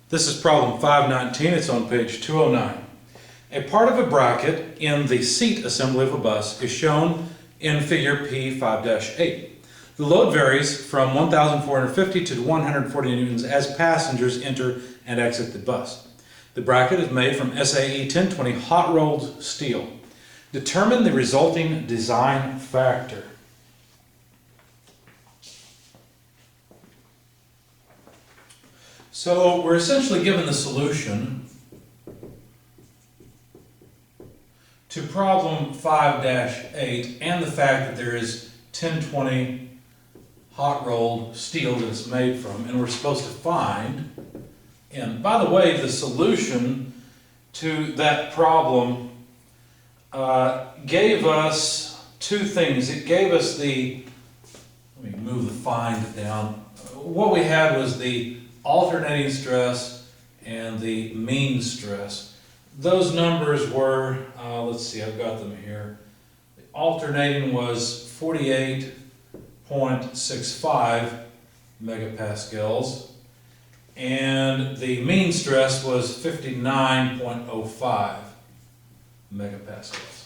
This is problem 519, it's on page 209. A part of a bracket in the seat assembly of a bus is shown in figure P5-8. The load varies from 1,450 to 140 newtons as passengers enter and exit the bus. The bracket is made from SAE 1020 hot rolled steel. Determine the resulting design factor. So we're essentially given the solution to problem 5-8 and the fact that there is 1020 hot rolled steel that it's made from, and we're supposed to find, and by the way, the solution to that problem gave us two things. It gave us the, let me move the find down. What we had was the alternating stress and the mean stress. Those numbers were, let's see, I've got them here. The alternating was 48.65 megapascals, and the mean stress was 59.05 megapascals.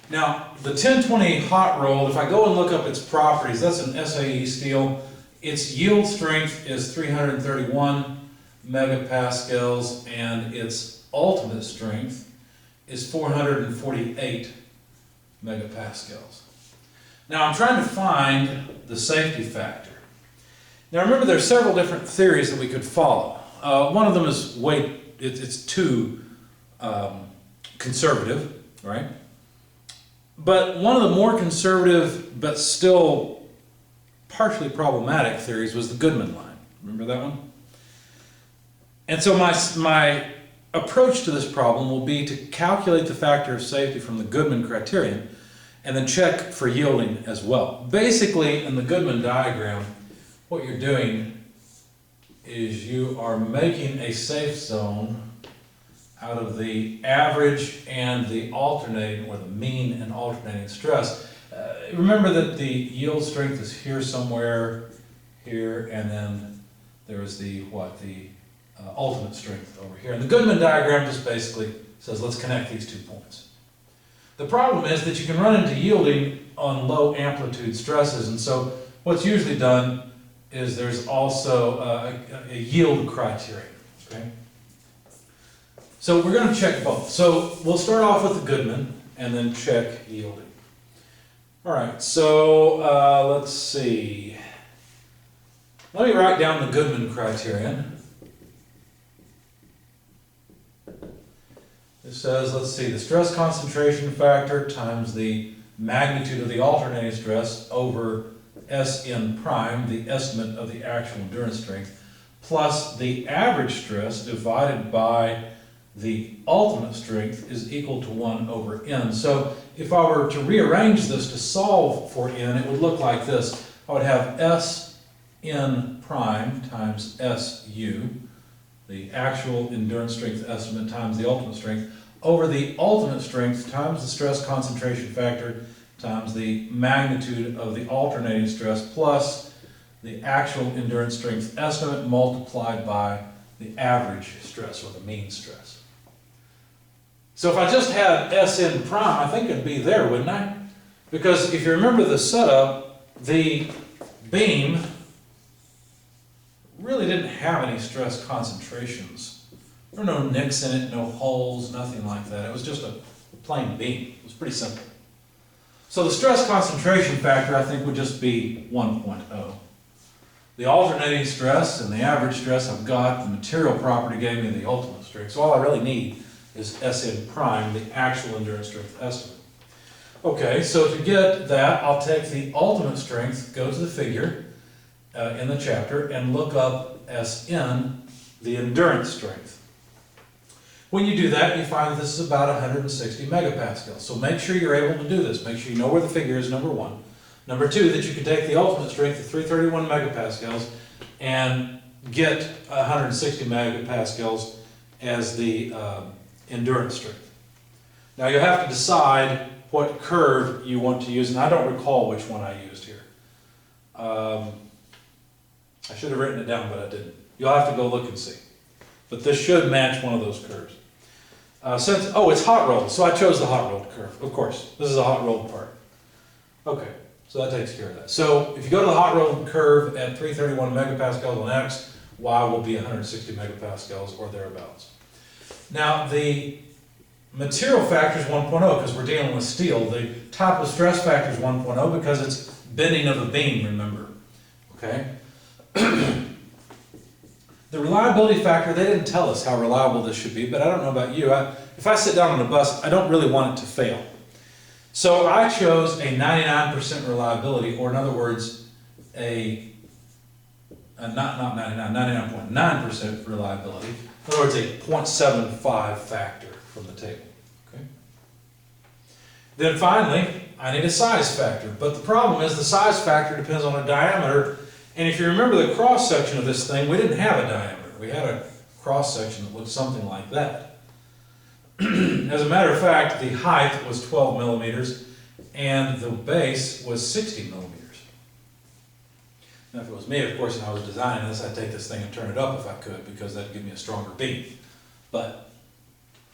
Now, the 1020 hot rolled, if I go and look up its properties, that's an SAE steel. Its yield strength is 331 megapascals, and its ultimate strength is 448 megapascals. Now I'm trying to find the safety factor. Now remember, there are several different theories that we could follow. One of them is it's too conservative, right? But one of the more conservative but still partially problematic theories was the Goodman line. Remember that one? And so my approach to this problem will be to calculate the factor of safety from the Goodman Criterion and then check for yielding as well. Basically, in the Goodman diagram, what you're doing is you are making a safe zone out of the average and the alternating, or the mean and alternating stress. Remember that the yield strength is here somewhere, here, and then there's the ultimate strength over here. And the Goodman diagram just basically says, let's connect these 2 points. The problem is that you can run into yielding on low amplitude stresses, and so what's usually done is there's also a yield criterion, okay? So we're going to check both. So we'll start off with the Goodman and then check yielding. All right, so let's see. Let me write down the Goodman criterion. It says, let's see, the stress concentration factor times the magnitude of the alternating stress over Sn prime, the estimate of the actual endurance strength, plus the average stress divided by the ultimate strength is equal to 1 over n. So if I were to rearrange this to solve for n, it would look like this. I would have Sn prime times Su, the actual endurance strength estimate times the ultimate strength, over the ultimate strength times the stress concentration factor times the magnitude of the alternating stress plus the actual endurance strength estimate multiplied by the average stress, or the mean stress. So if I just had Sn prime, I think it'd be there, wouldn't I? Because if you remember the setup, the beam really didn't have any stress concentrations. There were no nicks in it, no holes, nothing like that. It was just a plain beam. It was pretty simple. So the stress concentration factor, I think, would just be 1.0. The alternating stress and the average stress I've got, the material property gave me the ultimate strength. So all I really need is Sn prime, the actual endurance strength estimate. Okay, so to get that, I'll take the ultimate strength, go to the figure in the chapter, and look up Sn, the endurance strength. When you do that, you find that this is about 160 megapascals. So make sure you're able to do this. Make sure you know where the figure is, number one. Number two, that you can take the ultimate strength of 331 megapascals and get 160 megapascals as the endurance strength. Now you have to decide what curve you want to use, and I don't recall which one I used here. I should have written it down, but I didn't. You'll have to go look and see. But this should match one of those curves. It's hot rolled, so I chose the hot rolled curve, of course. This is a hot rolled part. Okay, so that takes care of that. So if you go to the hot rolled curve at 331 megapascals on X, Y will be 160 megapascals or thereabouts. Now the material factor is 1.0 because we're dealing with steel. The type of stress factor is 1.0 because it's bending of a beam, remember. Okay? The reliability factor, they didn't tell us how reliable this should be, but I don't know about you. If I sit down on a bus, I don't really want it to fail. So I chose a 99% reliability, or in other words, not 99.9% reliability. In other words, a 0.75 factor from the table. Okay. Then finally, I need a size factor. But the problem is the size factor depends on the diameter. And if you remember the cross section of this thing, we didn't have a diameter. We had a cross section that looked something like that. As a matter of fact, the height was 12 millimeters and the base was 60 millimeters. Now if it was me, of course, and I was designing this, I'd take this thing and turn it up if I could, because that'd give me a stronger beam. But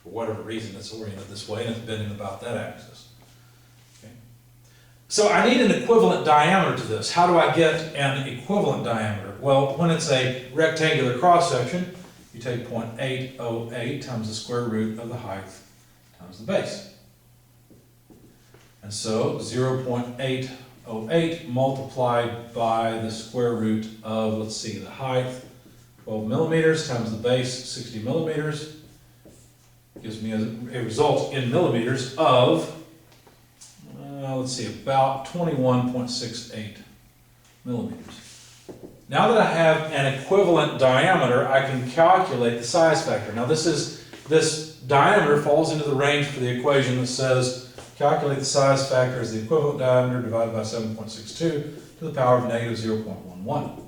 for whatever reason, it's oriented this way and it's bending about that axis. So I need an equivalent diameter to this. How do I get an equivalent diameter? Well, when it's a rectangular cross section, you take 0.808 times the square root of the height times the base. And so 0.808 multiplied by the square root of, let's see, the height, 12 millimeters times the base, 60 millimeters, gives me a result in millimeters of, let's see, about 21.68 millimeters. Now that I have an equivalent diameter, I can calculate the size factor. Now this diameter falls into the range for the equation that says calculate the size factor as the equivalent diameter divided by 7.62 to the power of negative 0.11.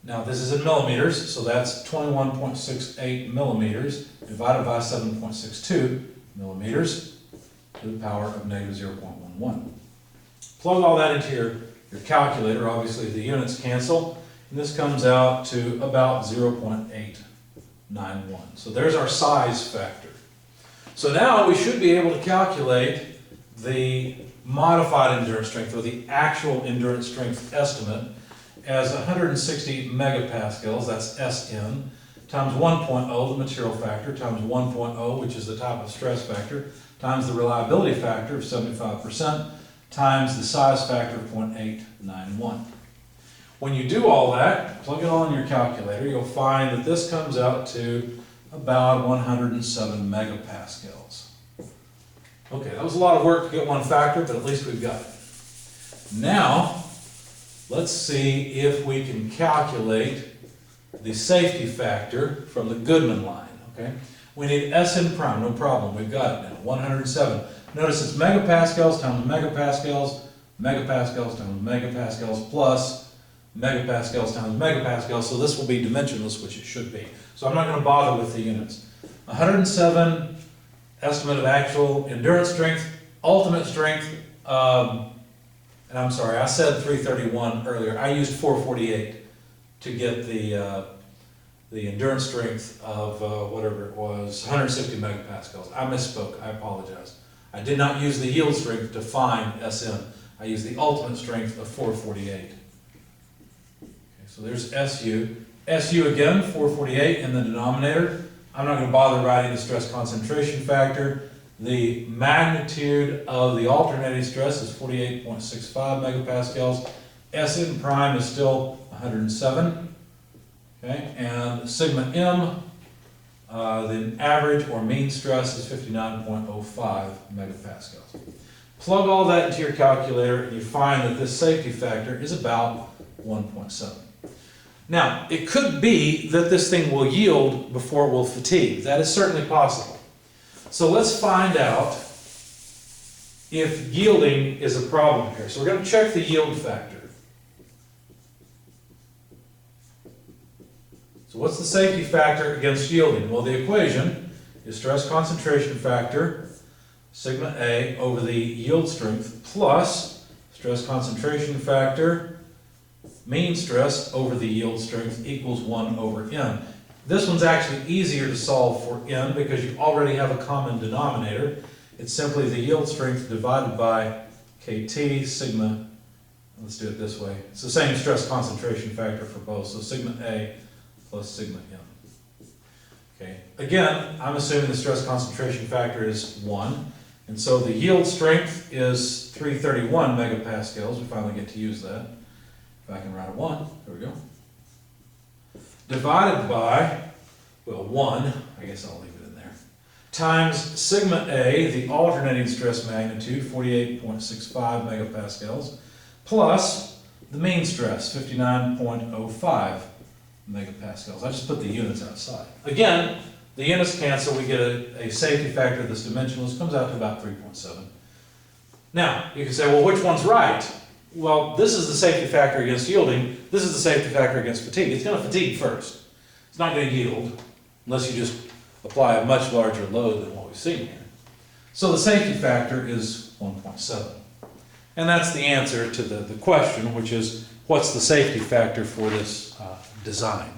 Now this is in millimeters, so that's 21.68 millimeters divided by 7.62 millimeters to the power of negative 0.11. Plug all that into your calculator. Obviously the units cancel, and this comes out to about 0.891. So there's our size factor. So now we should be able to calculate the modified endurance strength, or the actual endurance strength estimate, as 160 megapascals, that's SN, times 1.0, the material factor, times 1.0, which is the type of stress factor, times the reliability factor of 75%, times the size factor of 0.891. When you do all that, plug it all in your calculator, you'll find that this comes out to about 107 megapascals. Okay, that was a lot of work to get one factor, but at least we've got it. Now, let's see if we can calculate the safety factor from the Goodman line, okay? We need Sn prime, no problem, we've got it now, 107. Notice it's megapascals times megapascals, megapascals times megapascals, plus megapascals times megapascals, so this will be dimensionless, which it should be. So I'm not going to bother with the units. 107 estimate of actual endurance strength, ultimate strength, and I'm sorry, I said 331 earlier. I used 448 to get the endurance strength of whatever it was, 160 megapascals. I misspoke, I apologize. I did not use the yield strength to find Sn. I used the ultimate strength of 448. Okay, so there's SU. SU again, 448 in the denominator. I'm not going to bother writing the stress concentration factor. The magnitude of the alternating stress is 48.65 megapascals. Sn prime is still 107. Okay, and sigma m, the average or mean stress is 59.05 megapascals. Plug all that into your calculator and you find that this safety factor is about 1.7. Now, it could be that this thing will yield before it will fatigue. That is certainly possible. So let's find out if yielding is a problem here. So we're going to check the yield factor. So what's the safety factor against yielding? Well, the equation is stress concentration factor, sigma A, over the yield strength, plus stress concentration factor mean stress over the yield strength equals 1 over n. This one's actually easier to solve for n because you already have a common denominator. It's simply the yield strength divided by Kt sigma. Let's do it this way. It's the same stress concentration factor for both, so sigma A plus sigma m. Okay. Again, I'm assuming the stress concentration factor is 1, and so the yield strength is 331 megapascals. We finally get to use that. If I can write a 1, there we go. Divided by, well, 1, I guess I'll leave it in there, times sigma A, the alternating stress magnitude, 48.65 megapascals, plus the mean stress, 59.05 megapascals. I just put the units outside. Again, the units cancel, we get a safety factor that's dimensionless, comes out to about 3.7. Now, you can say, well, which one's right? Well, this is the safety factor against yielding, this is the safety factor against fatigue. It's going to fatigue first. It's not going to yield, unless you just apply a much larger load than what we've seen here. So the safety factor is 1.7. And that's the answer to the question, which is, what's the safety factor for this design?